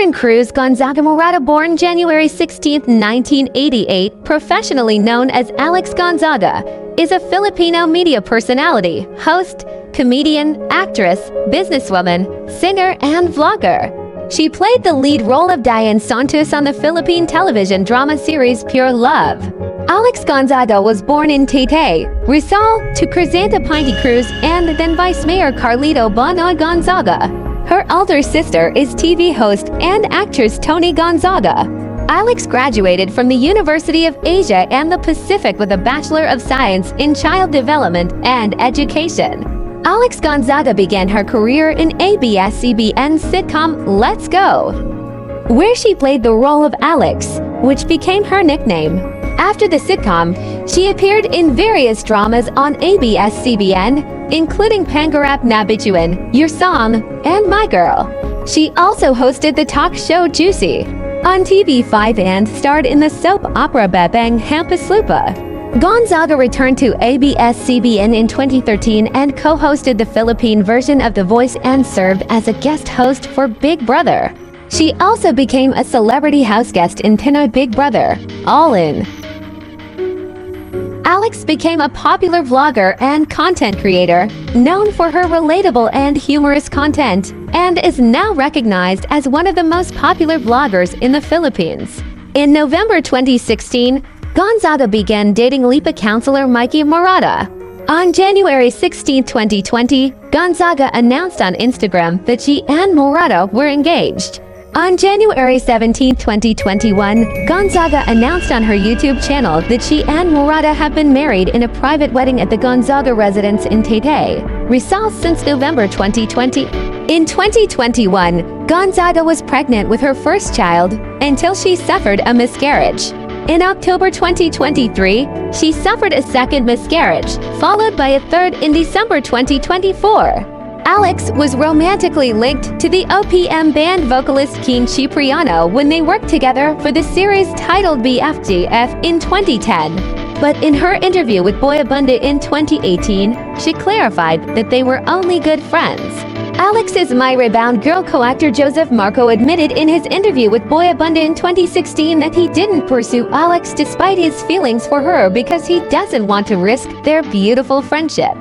Veteran Cruz Gonzaga Morata, born January 16, 1988, professionally known as Alex Gonzaga, is a Filipino media personality, host, comedian, actress, businesswoman, singer, and vlogger. She played the lead role of Diane Santos on the Philippine television drama series Pure Love. Alex Gonzaga was born in Taytay, Rizal, to Crisanta Pinty Cruz and then Vice Mayor Carlito Bonoy Gonzaga. Her older sister is TV host and actress Tony Gonzaga. Alex graduated from the University of Asia and the Pacific with a Bachelor of Science in Child Development and Education. Alex Gonzaga began her career in ABS-CBN sitcom Let's Go, where she played the role of Alex, which became her nickname. After the sitcom, she appeared in various dramas on ABS-CBN, including Pangarap na Bituin, Your Song, and My Girl. She also hosted the talk show Juicy on TV5 and starred in the soap opera Bebang Hampas Lupa. Gonzaga returned to ABS-CBN in 2013 and co-hosted the Philippine version of The Voice and served as a guest host for Big Brother. She also became a celebrity house guest in Pinoy Big Brother, All In. Alex became a popular vlogger and content creator, known for her relatable and humorous content, and is now recognized as one of the most popular vloggers in the Philippines. In November 2016, Gonzaga began dating Lipa counselor Mikey Morata. On January 16, 2020, Gonzaga announced on Instagram that she and Morata were engaged. On January 17, 2021, Gonzaga announced on her YouTube channel that she and Morata have been married in a private wedding at the Gonzaga residence in Taytay, Rizal since November 2020. In 2021, Gonzaga was pregnant with her first child until she suffered a miscarriage. In October 2023, she suffered a second miscarriage, followed by a third in December 2024. Alex was romantically linked to the OPM band vocalist Keen Cipriano when they worked together for the series titled BFGF in 2010. But in her interview with Boy Abunda in 2018, she clarified that they were only good friends. Alex's My Rebound Girl co-actor Joseph Marco admitted in his interview with Boy Abunda in 2016 that he didn't pursue Alex despite his feelings for her because he doesn't want to risk their beautiful friendship.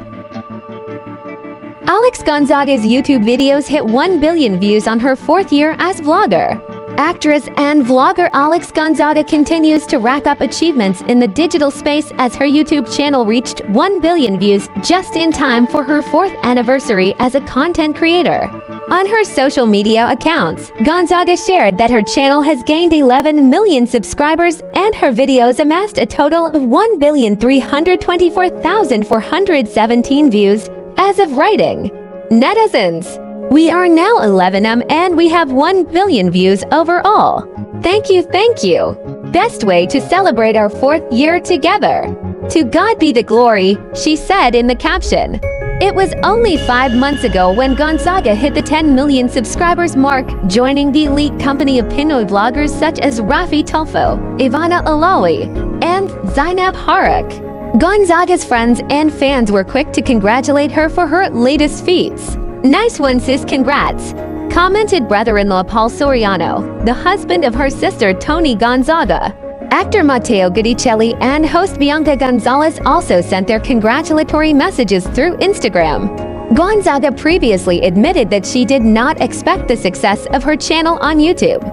Alex Gonzaga's YouTube videos hit 1 billion views on her fourth year as vlogger. Actress and vlogger Alex Gonzaga continues to rack up achievements in the digital space as her YouTube channel reached 1 billion views just in time for her 4th anniversary as a content creator. On her social media accounts, Gonzaga shared that her channel has gained 11 million subscribers and her videos amassed a total of 1,324,417 views as of writing. Netizens, we are now 11M and we have 1 billion views overall. Thank you, thank you. Best way to celebrate our 4th year together. To God be the glory, she said in the caption. It was only 5 months ago when Gonzaga hit the 10 million subscribers mark, joining the elite company of Pinoy vloggers such as Rafi Tulfo, Ivana Alawi, and Zainab Harak. Gonzaga's friends and fans were quick to congratulate her for her latest feats. Nice one sis, congrats, commented brother-in-law Paul Soriano, the husband of her sister Tony Gonzaga. Actor Mateo Guidicelli and host Bianca Gonzalez also sent their congratulatory messages through Instagram. Gonzaga previously admitted that she did not expect the success of her channel on YouTube.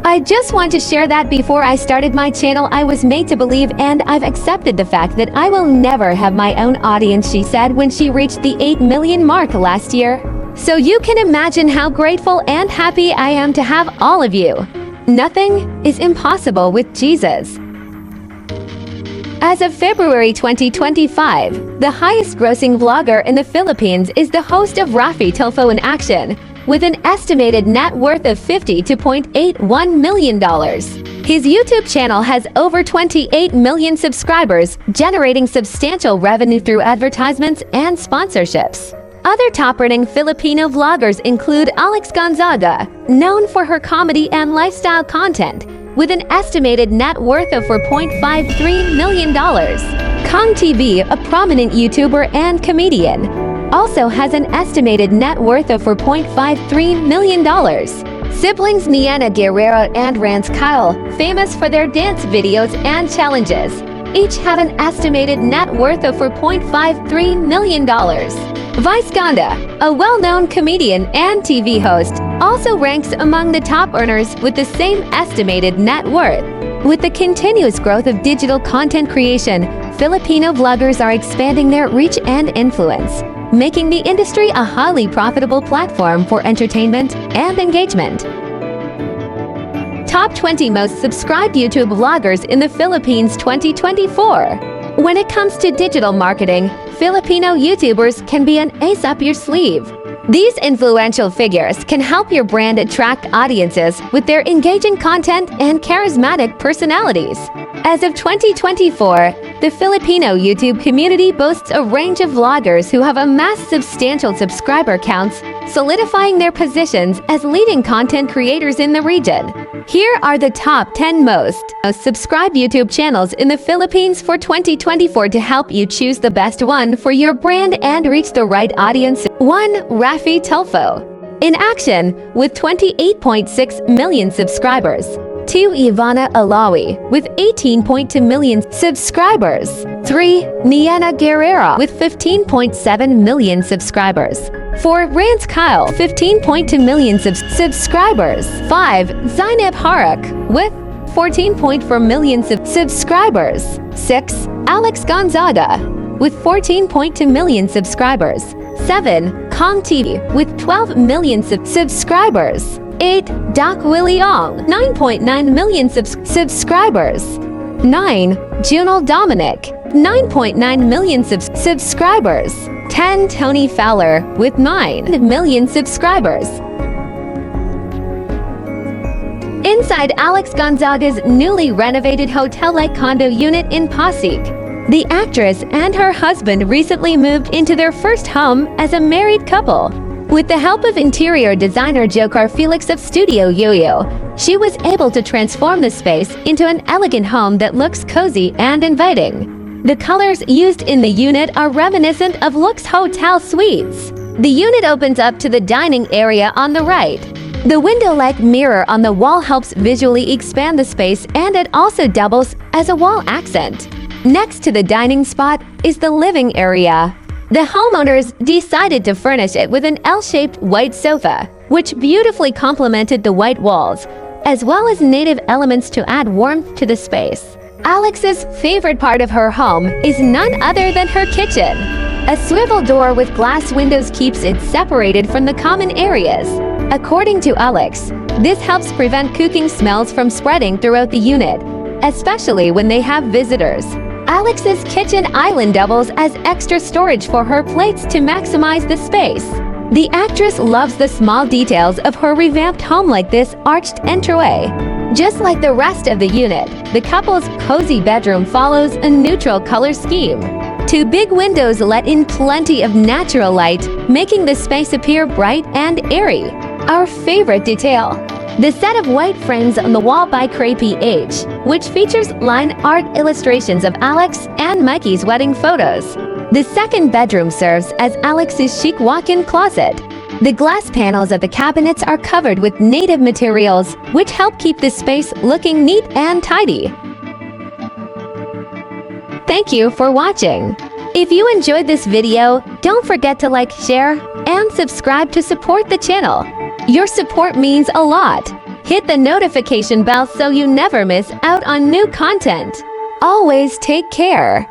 I just want to share that before I started my channel I was made to believe and I've accepted the fact that I will never have my own audience, she said when she reached the 8 million mark last year. So you can imagine how grateful and happy I am to have all of you. Nothing is impossible with Jesus. As of February 2025, the highest-grossing vlogger in the Philippines is the host of Rafi Tulfo in Action, with an estimated net worth of $50 to $0.81 million. His YouTube channel has over 28 million subscribers, generating substantial revenue through advertisements and sponsorships. Other top-earning Filipino vloggers include Alex Gonzaga, known for her comedy and lifestyle content, with an estimated net worth of $4.53 million. Kong TV, a prominent YouTuber and comedian, also has an estimated net worth of $4.53 million. Siblings Niana Guerrero and Rance Kyle, famous for their dance videos and challenges, each have an estimated net worth of $4.53 million. Vice Ganda, a well-known comedian and TV host, also ranks among the top earners with the same estimated net worth. With the continuous growth of digital content creation, Filipino vloggers are expanding their reach and influence, making the industry a highly profitable platform for entertainment and engagement. Top 20 most subscribed YouTube vloggers in the Philippines 2024. When it comes to digital marketing, Filipino YouTubers can be an ace up your sleeve. These influential figures can help your brand attract audiences with their engaging content and charismatic personalities. As of 2024, the Filipino YouTube community boasts a range of vloggers who have amassed substantial subscriber counts, solidifying their positions as leading content creators in the region. Here are the top 10 most subscribed YouTube channels in the Philippines for 2024 to help you choose the best one for your brand and reach the right audience. 1. Rafi Tulfo. In action, with 28.6 million subscribers. 2. Ivana Alawi, with 18.2 million subscribers. 3. Niana Guerrero, with 15.7 million subscribers. 4. Rance Kyle, 15.2 million subscribers. 5. Zainab Harak, with 14.4 million subscribers. 6. Alex Gonzaga, with 14.2 million subscribers. 7. Kong TV, with 12 million subscribers. 8. Doc Willie Ong, 9.9 million subscribers. 9. Junal Dominic, 9.9 million subscribers. 10. Tony Fowler, with 9 million subscribers. Inside Alex Gonzaga's newly renovated hotel-like condo unit in Pasig, the actress and her husband recently moved into their first home as a married couple. With the help of interior designer Jocar Felix of Studio YOYO, she was able to transform the space into an elegant home that looks cozy and inviting. The colors used in the unit are reminiscent of luxe hotel suites. The unit opens up to the dining area on the right. The window-like mirror on the wall helps visually expand the space, and it also doubles as a wall accent. Next to the dining spot is the living area. The homeowners decided to furnish it with an L-shaped white sofa, which beautifully complemented the white walls, as well as native elements to add warmth to the space. Alex's favorite part of her home is none other than her kitchen. A swivel door with glass windows keeps it separated from the common areas. According to Alex, this helps prevent cooking smells from spreading throughout the unit, especially when they have visitors. Alex's kitchen island doubles as extra storage for her plates to maximize the space. The actress loves the small details of her revamped home, like this arched entryway. Just like the rest of the unit, the couple's cozy bedroom follows a neutral color scheme. 2 big windows let in plenty of natural light, making the space appear bright and airy. Our favorite detail: the set of white frames on the wall by Crepey H, which features line art illustrations of Alex and Mikey's wedding photos. The second bedroom serves as Alex's chic walk-in closet. The glass panels of the cabinets are covered with native materials, which help keep the space looking neat and tidy. Thank you for watching. If you enjoyed this video, don't forget to like, share, and subscribe to support the channel. Your support means a lot. Hit the notification bell so you never miss out on new content. Always take care.